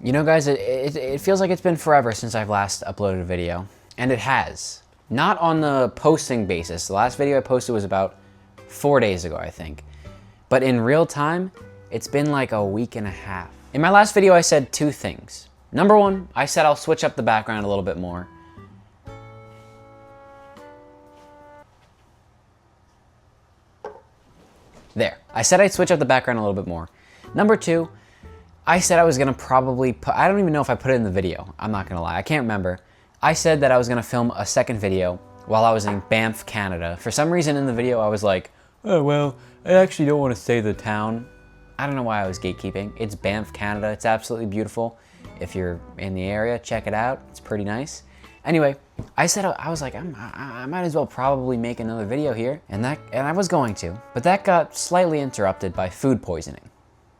You know, guys, it feels like it's been forever since I've last uploaded a video, and it has. Not on the posting basis. The last video I posted was about 4 days ago, I think. But in real time, it's been like a week and a half. In my last video, I said two things. Number one, I said I'll switch up the background a little bit more. There. I said I'd switch up the background a little bit more. Number two, I said I was gonna probably put, I don't even know if I put it in the video. I'm not gonna lie, I can't remember. I said that I was gonna film a second video while I was in Banff, Canada. For some reason in the video, I was like, oh, well, I actually don't wanna say the town. I don't know why I was gatekeeping. It's Banff, Canada. It's absolutely beautiful. If you're in the area, check it out. It's pretty nice. Anyway, I said, I was like, I might as well probably make another video here. And I was going to, but that got slightly interrupted by food poisoning.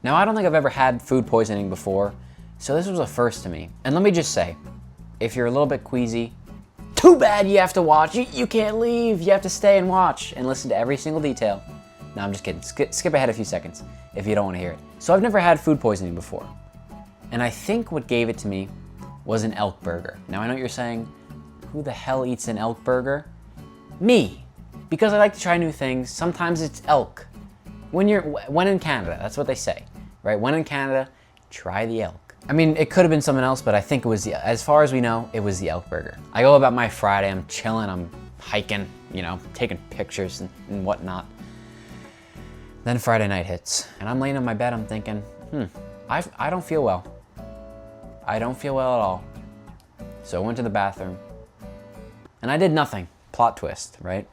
Now, I don't think I've ever had food poisoning before, so this was a first to me. And let me just say, if you're a little bit queasy, too bad you have to watch. You can't leave. You have to stay and watch and listen to every single detail. No, I'm just kidding. Skip ahead a few seconds if you don't want to hear it. So I've never had food poisoning before. And I think what gave it to me was an elk burger. Now, I know what you're saying, who the hell eats an elk burger? Me, because I like to try new things. Sometimes it's elk. When in Canada, that's what they say, right? When in Canada, try the elk. I mean, it could have been something else, but I think it was as far as we know, it was the elk burger. I go about my Friday, I'm chilling, I'm hiking, you know, taking pictures and whatnot. Then Friday night hits, and I'm laying in my bed, I'm thinking, I don't feel well. I don't feel well at all. So I went to the bathroom, and I did nothing. Plot twist, right?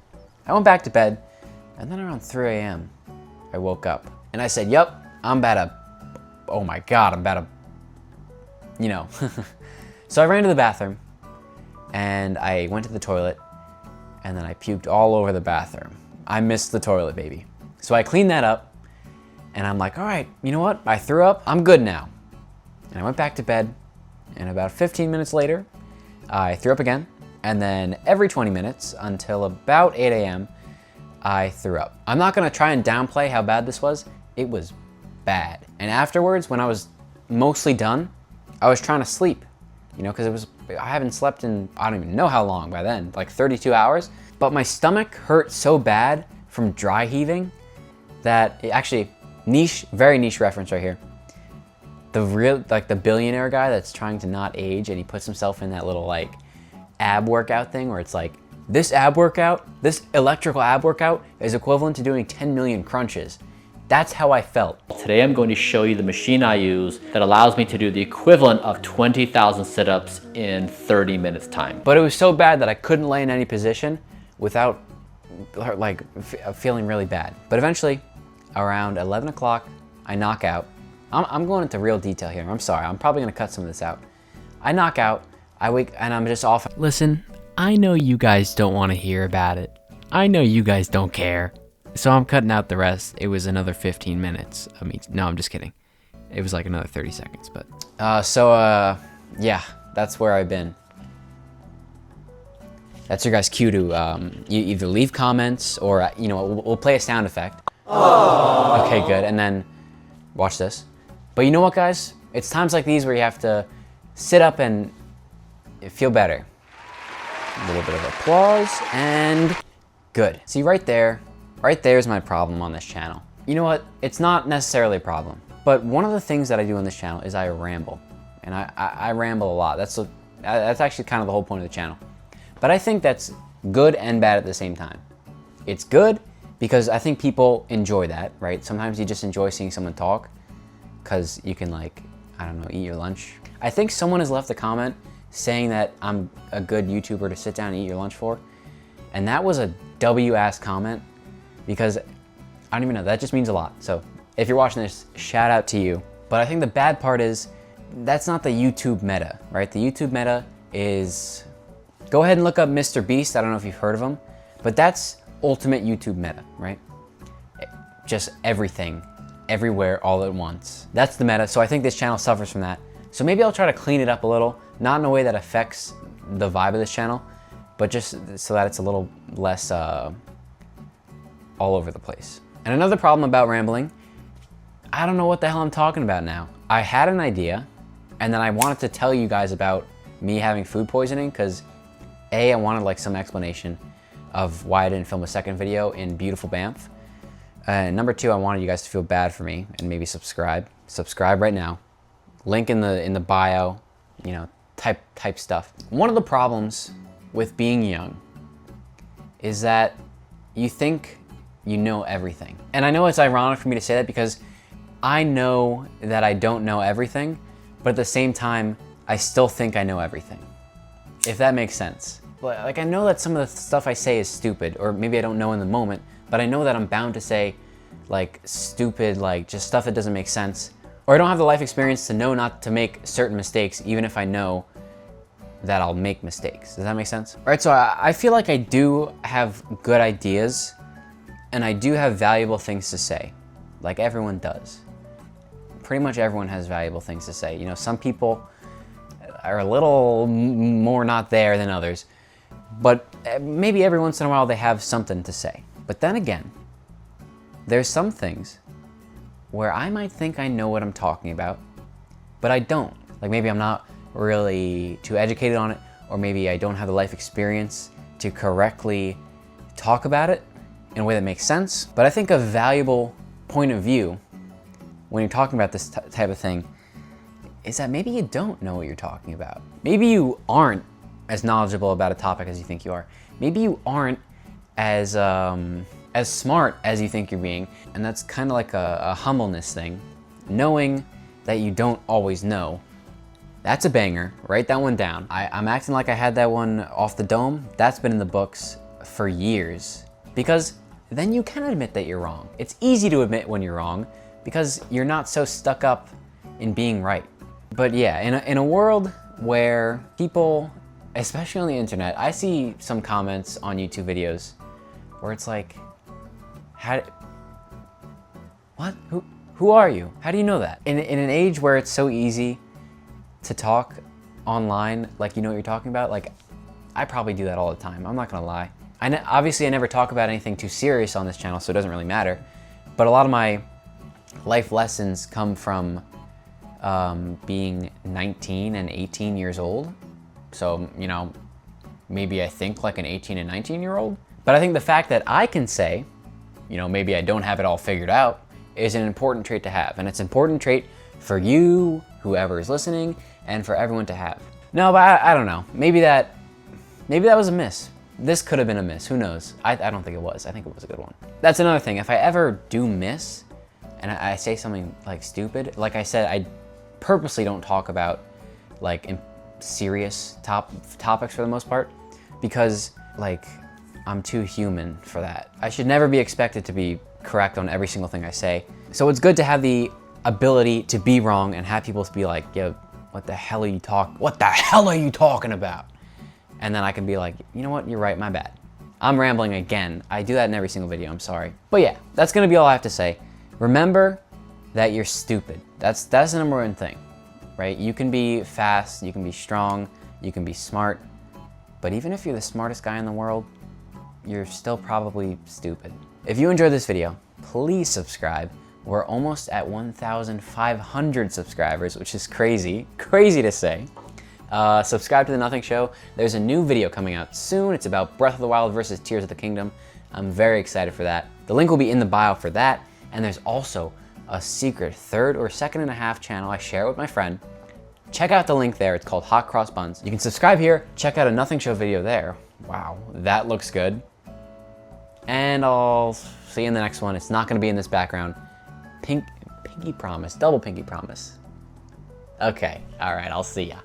I went back to bed, and then around 3 a.m., I woke up and I said, yup, I'm about to, oh my God, I'm about to, you know. So I ran to the bathroom and I went to the toilet and then I puked all over the bathroom. I missed the toilet, baby. So I cleaned that up and I'm like, all right, you know what? I threw up, I'm good now. And I went back to bed and about 15 minutes later, I threw up again. And then every 20 minutes until about 8 a.m., I threw up. I'm not gonna try and downplay how bad this was. It was bad. And afterwards, when I was mostly done, I was trying to sleep, you know, because I haven't slept in, I don't even know how long by then, like 32 hours. But my stomach hurt so bad from dry heaving that actually, very niche reference right here. The billionaire guy that's trying to not age and he puts himself in that little like ab workout thing where it's like, this ab workout, this electrical ab workout is equivalent to doing 10 million crunches. That's how I felt. Today I'm going to show you the machine I use that allows me to do the equivalent of 20,000 sit-ups in 30 minutes time. But it was so bad that I couldn't lay in any position without like feeling really bad. But eventually, around 11 o'clock, I knock out. I'm going into real detail here. I'm sorry, I'm probably gonna cut some of this out. I knock out, I wake, and I'm just off. Listen, I know you guys don't want to hear about it. I know you guys don't care. So I'm cutting out the rest. It was another 15 minutes. I mean, no, I'm just kidding. It was like another 30 seconds, but. Yeah, that's where I've been. That's your guys' cue to you either leave comments or, you know, we'll play a sound effect. Aww. Okay, good, and then watch this. But you know what, guys? It's times like these where you have to sit up and feel better. A little bit of applause, and good. See, right there's my problem on this channel. You know what? It's not necessarily a problem, but one of the things that I do on this channel is I ramble, and I ramble a lot. That's actually kind of the whole point of the channel. But I think that's good and bad at the same time. It's good because I think people enjoy that, right? Sometimes you just enjoy seeing someone talk because you can, like, I don't know, eat your lunch. I think someone has left a comment saying that I'm a good YouTuber to sit down and eat your lunch for. And that was a W-ass comment because I don't even know, that just means a lot. So if you're watching this, shout out to you. But I think the bad part is that's not the YouTube meta, right? The YouTube meta is, go ahead and look up Mr. Beast. I don't know if you've heard of him, but that's ultimate YouTube meta, right? Just everything, everywhere, all at once. That's the meta. So I think this channel suffers from that. So maybe I'll try to clean it up a little, not in a way that affects the vibe of this channel, but just so that it's a little less all over the place. And another problem about rambling, I don't know what the hell I'm talking about now. I had an idea, And then I wanted to tell you guys about me having food poisoning because A, I wanted like some explanation of why I didn't film a second video in beautiful Banff. And number two, I wanted you guys to feel bad for me and maybe subscribe. Subscribe right now. Link in the bio, you know, type stuff. One of the problems with being young is that you think you know everything. And I know it's ironic for me to say that because I know that I don't know everything, but at the same time, I still think I know everything. If that makes sense. Like, I know that some of the stuff I say is stupid, or maybe I don't know in the moment, but I know that I'm bound to say like stupid, like just stuff that doesn't make sense. Or I don't have the life experience to know not to make certain mistakes, even if I know that I'll make mistakes. Does that make sense? All right, so I feel like I do have good ideas and I do have valuable things to say, like everyone does. Pretty much everyone has valuable things to say. You know, some people are a little more not there than others, but maybe every once in a while they have something to say. But then again, there's some things where I might think I know what I'm talking about, but I don't. Like maybe I'm not really too educated on it, or maybe I don't have the life experience to correctly talk about it in a way that makes sense. But I think a valuable point of view when you're talking about this type of thing is that maybe you don't know what you're talking about. Maybe you aren't as knowledgeable about a topic as you think you are. Maybe you aren't as smart as you think you're being. And that's kind of like a humbleness thing. Knowing that you don't always know. That's a banger. Write that one down. I'm acting like I had that one off the dome. That's been in the books for years. Because then you can admit that you're wrong. It's easy to admit when you're wrong because you're not so stuck up in being right. But yeah, in a world where people, especially on the internet, I see some comments on YouTube videos where it's like, what? Who are you? How do you know that? In an age where it's so easy to talk online, like you know what you're talking about, like I probably do that all the time. I'm not gonna lie. Obviously I never talk about anything too serious on this channel, so it doesn't really matter. But a lot of my life lessons come from being 19 and 18 years old. So, you know, maybe I think like an 18 and 19-year-old. But I think the fact that I can say, you know, maybe I don't have it all figured out is an important trait to have. And it's an important trait for you, whoever is listening, and for everyone to have. No, but I don't know. Maybe that was a miss. This could have been a miss, who knows? I don't think it was. I think it was a good one. That's another thing. If I ever do miss and I say something like stupid, like I said, I purposely don't talk about like serious topics for the most part because like I'm too human for that. I should never be expected to be correct on every single thing I say. So it's good to have the ability to be wrong and have people be like, yo, what the hell are you talking about? And then I can be like, you know what, you're right, my bad. I'm rambling again. I do that in every single video, I'm sorry. But yeah, that's gonna be all I have to say. Remember that you're stupid. That's the number one thing, right? You can be fast, you can be strong, you can be smart, but even if you're the smartest guy in the world, you're still probably stupid. If you enjoyed this video, please subscribe. We're almost at 1,500 subscribers, which is crazy to say. Subscribe to The Nothing Show. There's a new video coming out soon. It's about Breath of the Wild versus Tears of the Kingdom. I'm very excited for that. The link will be in the bio for that. And there's also a secret 3rd or 2nd and a half channel I share with my friend. Check out the link there. It's called Hot Cross Buns. You can subscribe here. Check out a Nothing Show video there. Wow, that looks good. And I'll see you in the next one. It's not gonna be in this background. Pinky promise, double pinky promise. Okay, all right, I'll see ya.